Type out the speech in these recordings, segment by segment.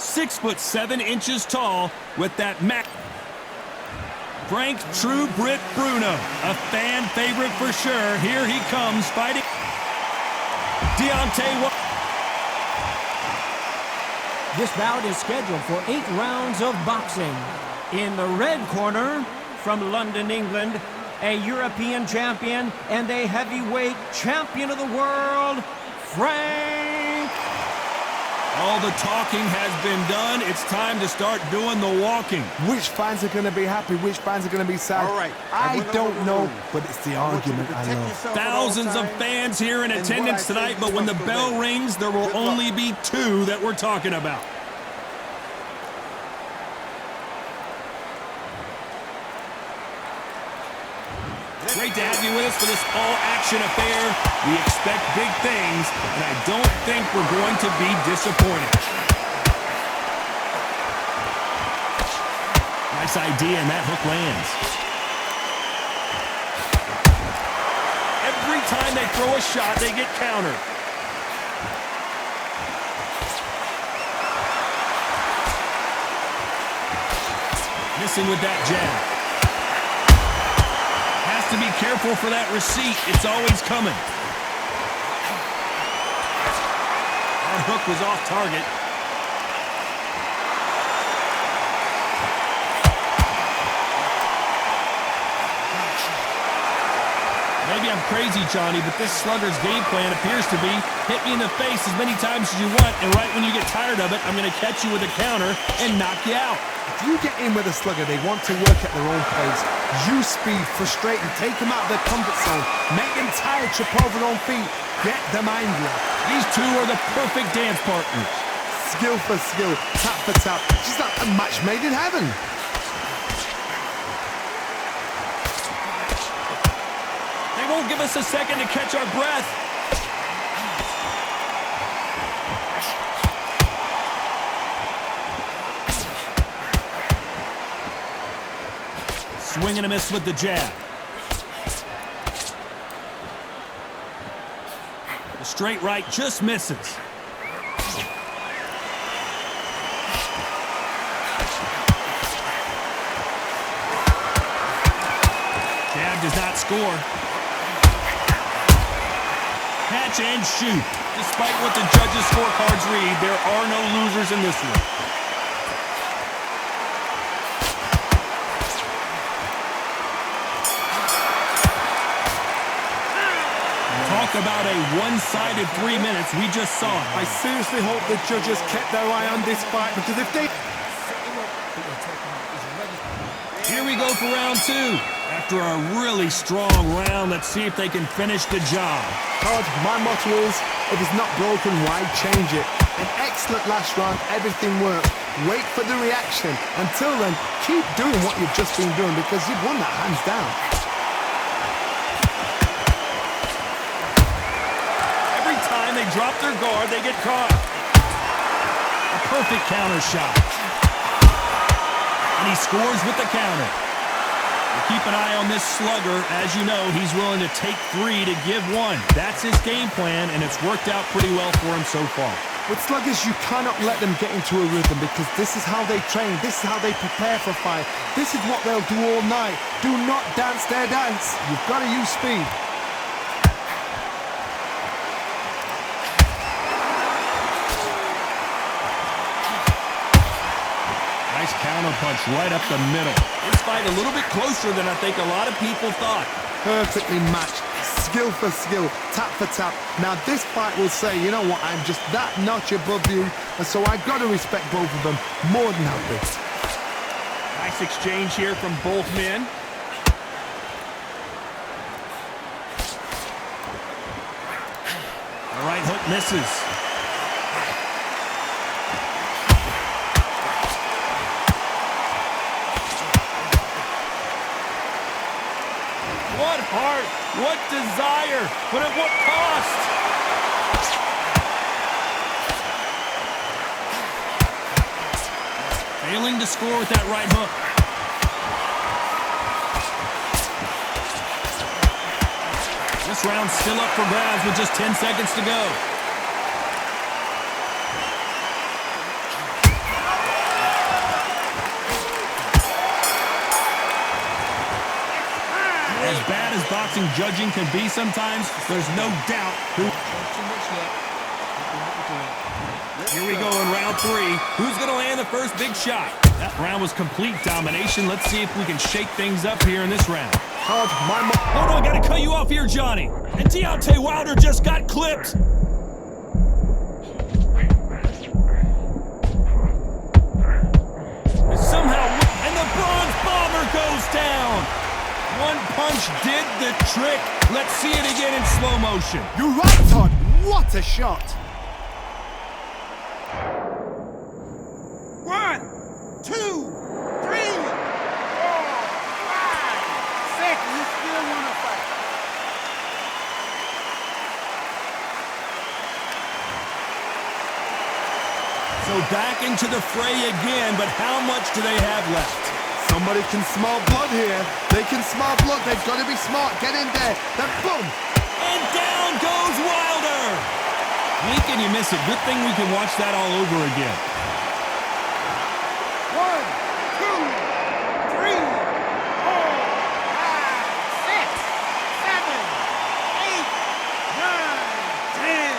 6'7" tall with that Frank True Brit Bruno, a fan favorite for sure. Here he comes fighting Deontay Wilder. This bout is scheduled for 8 rounds of boxing. In the red corner, from London, England, a European champion and a heavyweight champion of the world, Frank. All the talking has been done. It's time to start doing the walking. Which fans are going to be happy? Which fans are going to be sad? All right. I don't know, but it's the argument I know. Thousands of fans here in attendance tonight, but when the bell rings, there will only be 2 that we're talking about. Great to have you with us for this all-action affair. We expect big things, and I don't think we're going to be disappointed. Nice idea, and that hook lands. Every time they throw a shot, they get countered. Missing with that jab. To be careful for that receipt. It's always coming. That hook was off target. Maybe I'm crazy, Johnny, but this slugger's game plan appears to be hit me in the face as many times as you want, and right when you get tired of it, I'm going to catch you with a counter and knock you out. If you get in with a slugger, they want to work at their own pace. Use speed, frustrate them, take them out of their comfort zone, make them tired, trip over their own feet, get them angry. These 2 are the perfect dance partners. Skill for skill, tap for tap, just like a match made in heaven. They won't give us a second to catch our breath. Swing and a miss with the jab. The straight right just misses. Jab does not score. Catch and shoot. Despite what the judges' scorecards read, there are no losers in this one. About a one-sided 3 minutes. We just saw it. I seriously hope the judges kept their eye on this fight, because if they... Here we go for round 2. After a really strong round, let's see if they can finish the job. Todd, my motto is, if it's not broken, why change it? An excellent last round, everything worked. Wait for the reaction. Until then, keep doing what you've just been doing, because you've won that hands down. They drop their guard, they get caught. A perfect counter shot. And he scores with the counter. We'll keep an eye on this slugger. As you know, he's willing to take 3 to give 1. That's his game plan, and it's worked out pretty well for him so far. With sluggers, you cannot let them get into a rhythm, because this is how they train. This is how they prepare for a fight. This is what they'll do all night. Do not dance their dance. You've got to use speed. Nice counter punch right up the middle. This fight a little bit closer than I think a lot of people thought. Perfectly matched. Skill for skill, tap for tap. Now this fight will say, you know what, I'm just that notch above you, and so I've got to respect both of them more than happy. Nice exchange here from both men. The right hook misses. What heart, what desire, but at what cost? Failing to score with that right hook. This round's still up for grabs with just 10 seconds to go. boxing judging can be sometimes, there's no doubt who... Here we go in round 3. Who's going to land the first big shot? That round was complete domination. Let's see if we can shake things up here in this round. Todd, Oh, no, I got to cut you off here, Johnny. And Deontay Wilder just got clipped. Somehow, and the Bronze Bomber goes down. One punch did the trick. Let's see it again in slow motion. You're right, Todd. What a shot. 1, 2, 3, 4, 5, 6. You still want to fight? So back into the fray again, but how much do they have left? Somebody can smell blood here. They can smell blood. They've got to be smart. Get in there. Then boom. And down goes Wilder. Blink and you miss it. Good thing we can watch that all over again. 1, 2, 3, 4, 5, 6, 7, 8, 9, 10.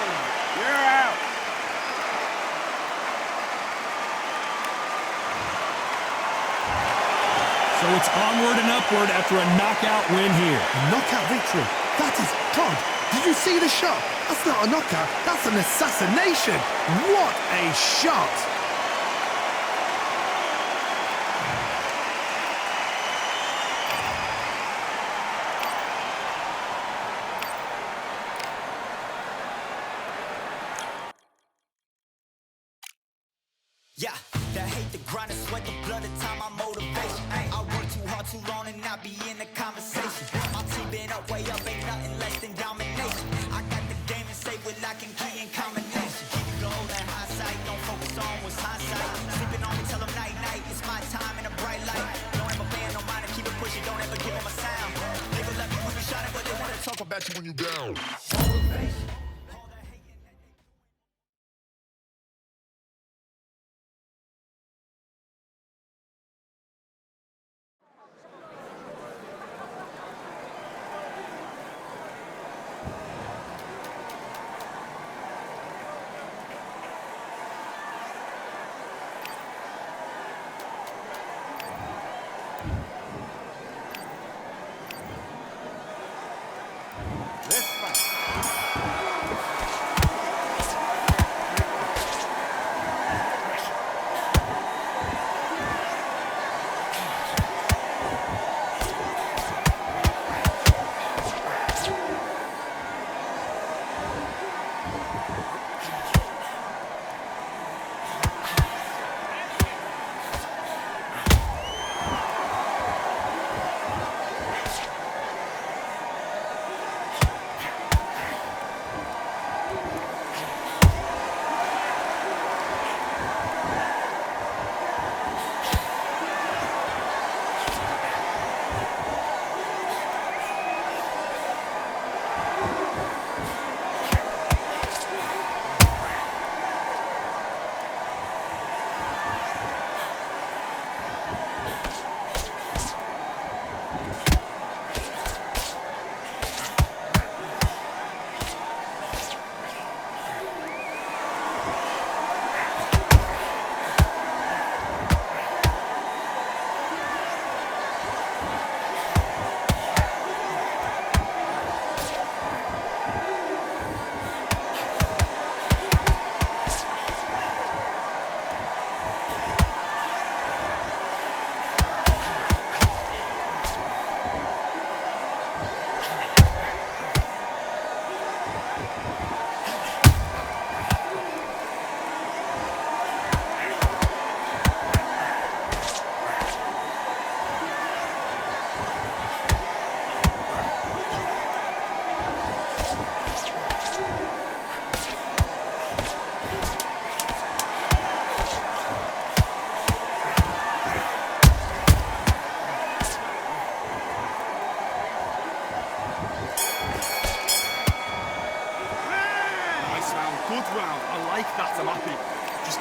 You're out. So it's onward and upward after a knockout win here. A knockout victory. That is Todd. Did you see the shot? That's not a knockout. That's an assassination. What a shot. Yeah, that hate, the grind, the sweat, the blood, the time, my motivation. I work too hard, too long, and not be in the conversation. My team been up, way up, ain't nothing less than domination. I got the game and say we're locking key in combination. Keep it gold and high sight, don't focus on what's hindsight. Sleeping on me, tell them night, night, it's my time in a bright light. Don't ever band, no mind, and keep it pushing, don't ever give them a sound. Niggas love you when you shining, but they wanna talk about you when you down. Motivation.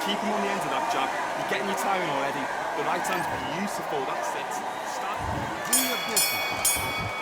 keep him on the end of that jab. You're getting your timing already. The right hand's beautiful, that's it. Start. Do your business.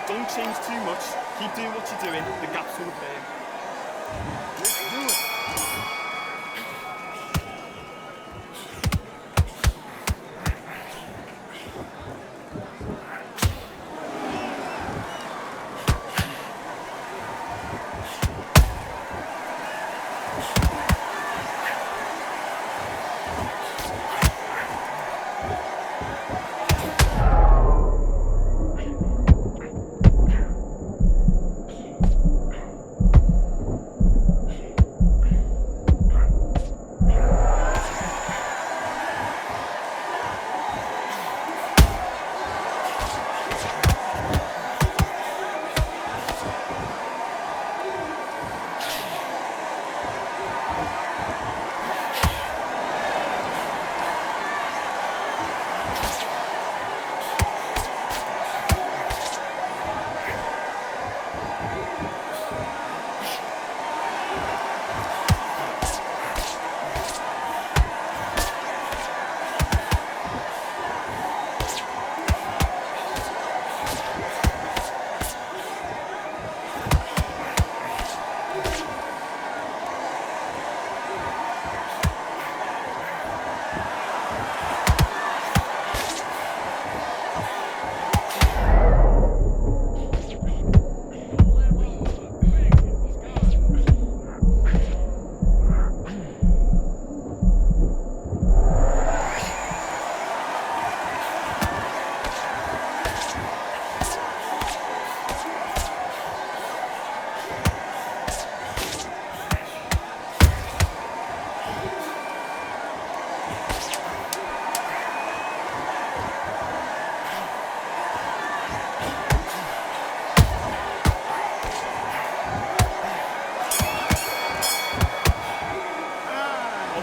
Don't change too much. Keep doing what you're doing. The gaps will appear. Let's do it.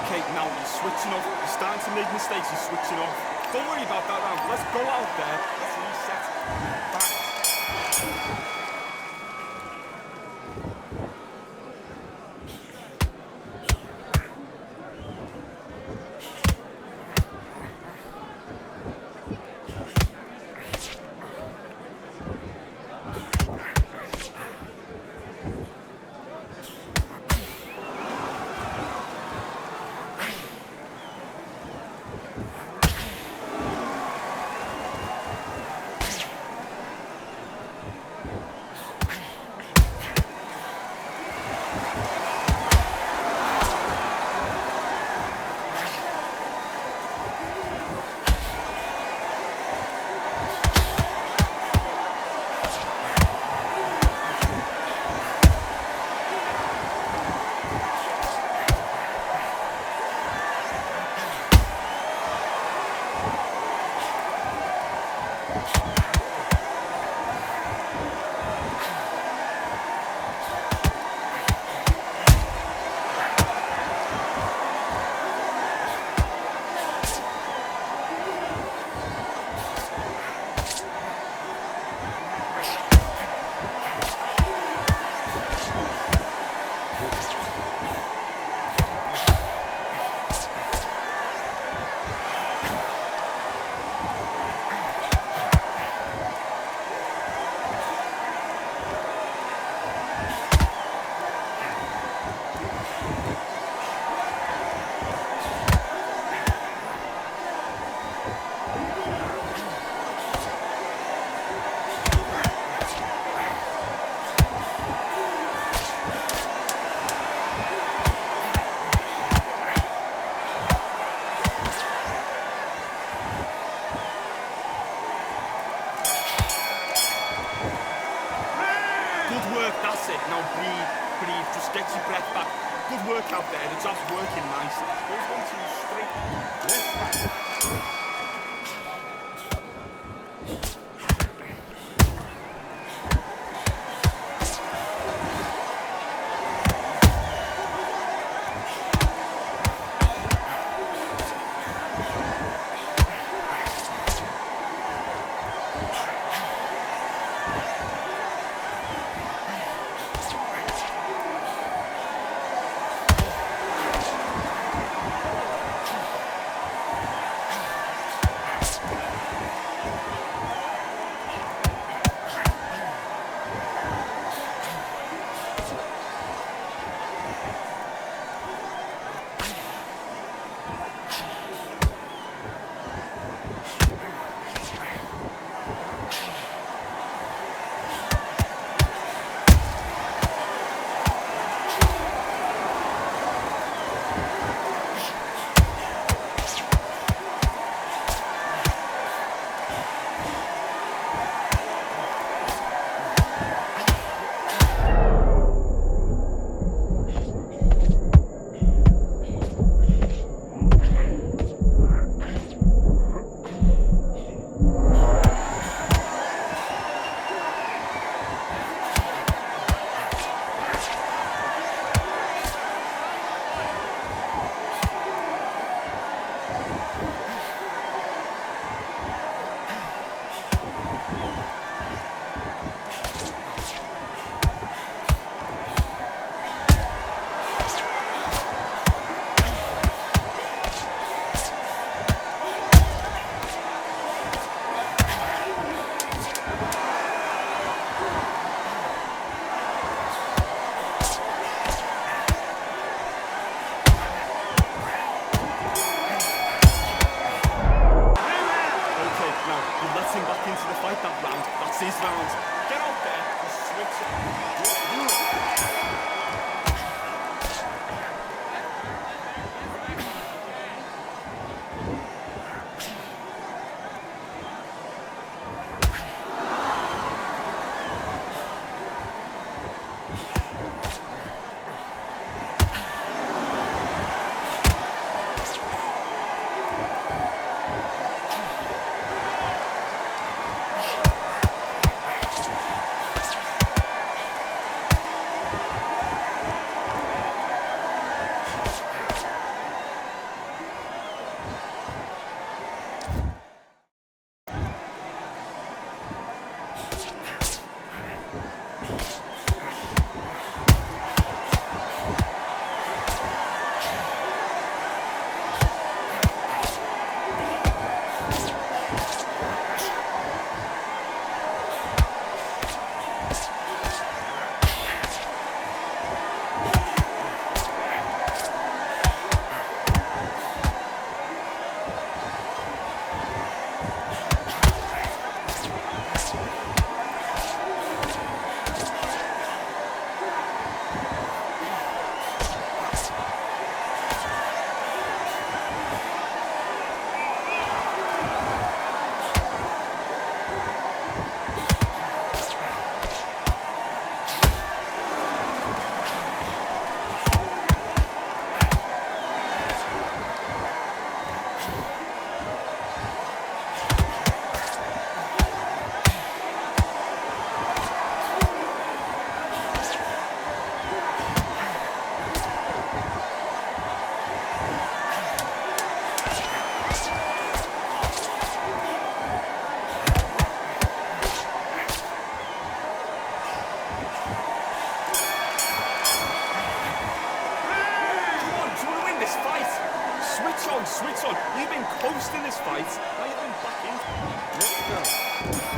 Okay, now you're switching off. You're starting to make mistakes. You're switching off. Don't worry about that round. Let's go out there. Let's reset. Back. That's it. Now breathe, breathe. Just get your breath back. Good work out there. The job's working nice. Those 1, 2 straight. on, switch on. You've been coasting this fight. Now you've been back in. Let's go.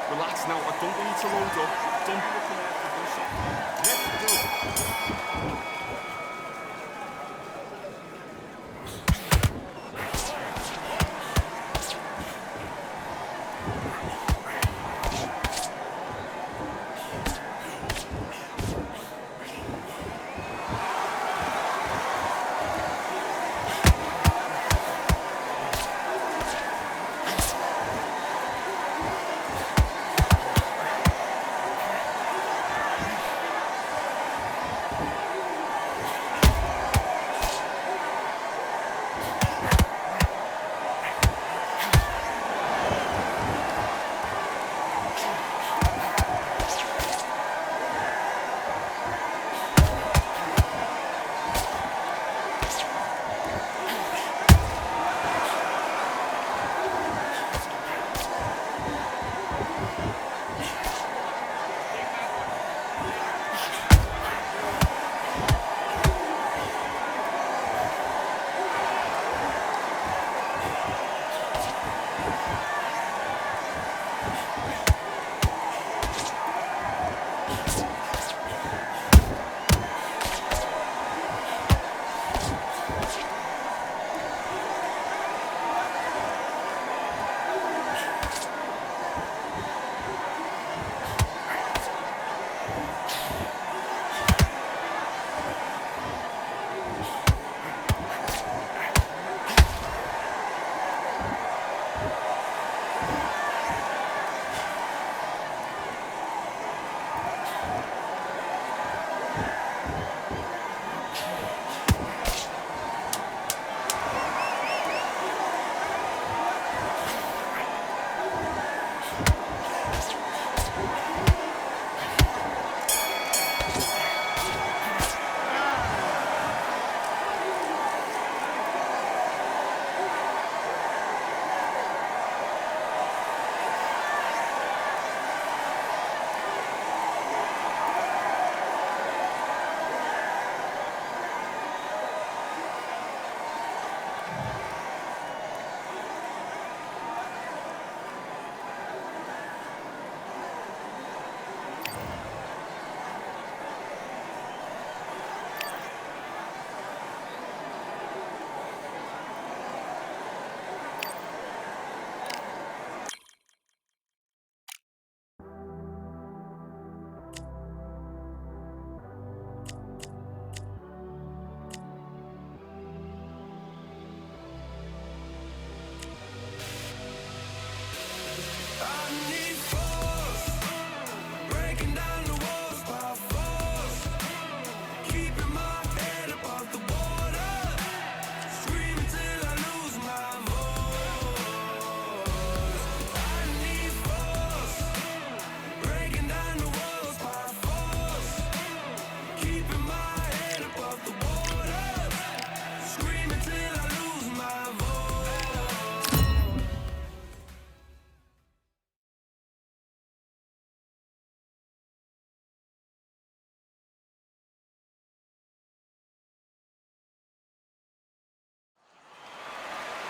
Relax now, I don't want you to load up. Don't be looking out for one shot. Let's go.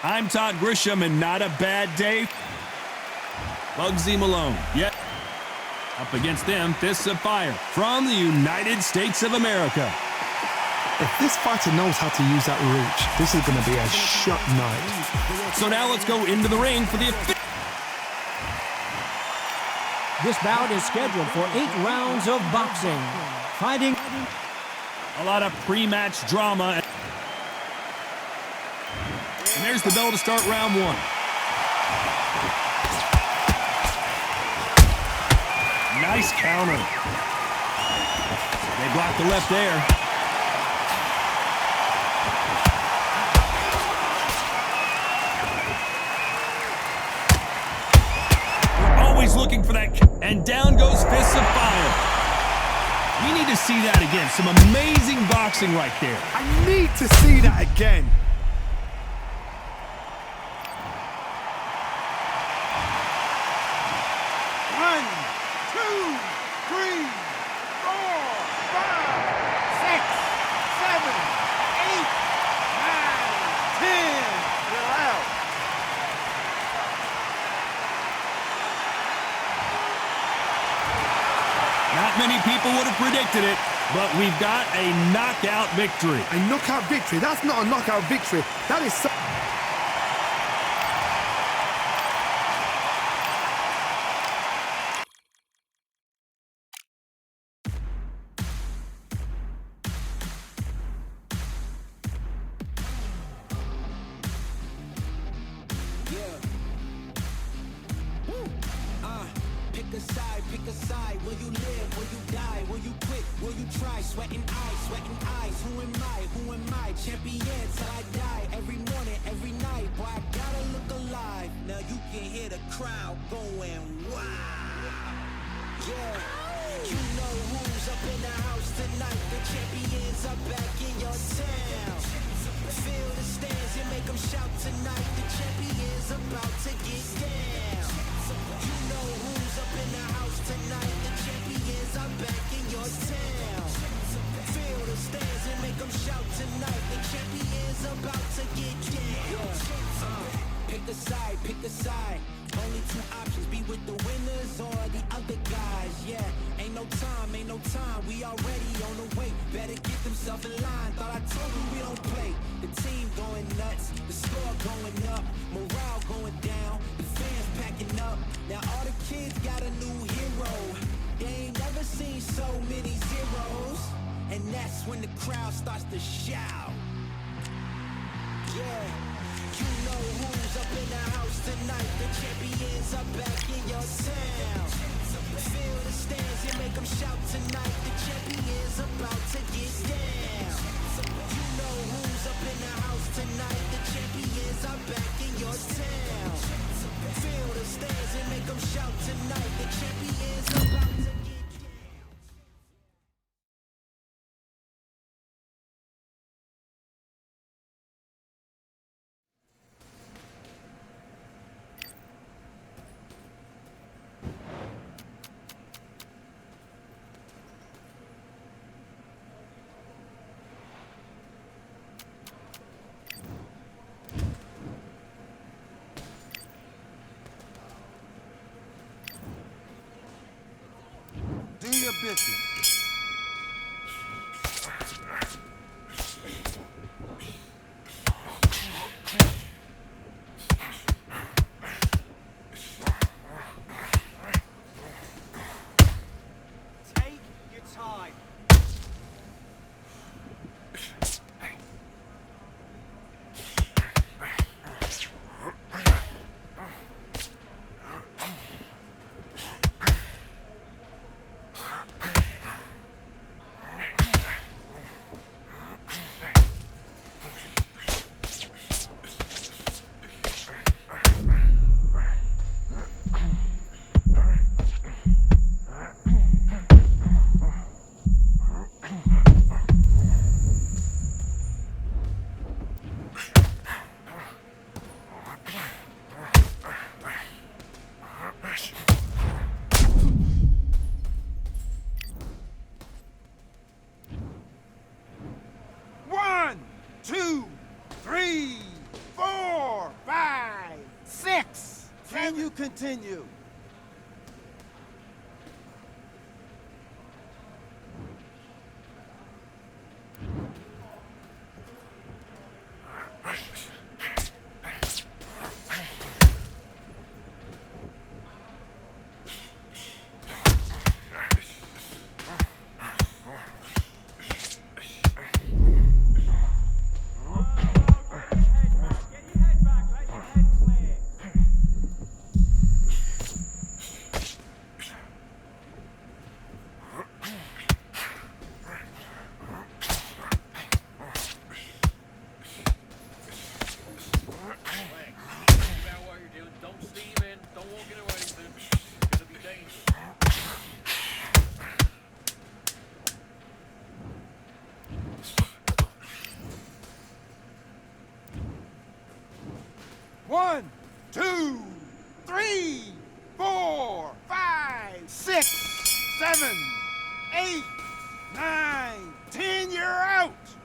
I'm Todd Grisham, and not a bad day. Bugsy Malone, yet up against them, Fists of Fire from the United States of America. If this fighter knows how to use that reach, this is going to be a shot night. So now let's go into the ring for the... This bout is scheduled for 8 rounds of boxing. Fighting A lot of pre-match drama. And there's the bell to start round 1. Nice counter. They blocked the left there. We're always looking for that. And down goes Fists of Fire. We need to see that again. Some amazing boxing right there. I need to see that again. Not many people would have predicted it, but we've got a knockout victory. A knockout victory? That's not a knockout victory. That is so... Pick a side. Will you live? Will you die? Will you quit? Will you try? Sweating eyes. Who am I? Champion till I die. Every morning, every night. Boy, I gotta look alive. Now you can hear the crowd going wow. Yeah, you know who's up in the house tonight. The champions are back in your town. Feel the stands and make them shout tonight. The champions about to get down. You know who's up in the house tonight. The champions are back in your town. Feel the stands and make them shout tonight. The champions about to get down. Pick a side. Only 2 options, be with the winners or the other guys. Yeah, ain't no time. We already on the way. Better get themselves in line. Thought I told you we don't play. The team going nuts, the score going up, morale going down, the fans packing up. Now all the kids got a new hero. They ain't never seen so many zeros. And that's when the crowd starts to shout. Yeah, you know who's up in the house tonight. The champions are back in your town. Feel the stands and make them shout tonight. The champions about to get down. You know who's up in the house tonight. The champions are back in your town. Feel the stands and make them shout tonight. The champions about to get down. Do your business. Take your time. continue. Don't steam in, don't walk into anything. It's gonna be dangerous. 1, 2, 3, 4, 5, 6, 7, 8, 9, 10. You're out.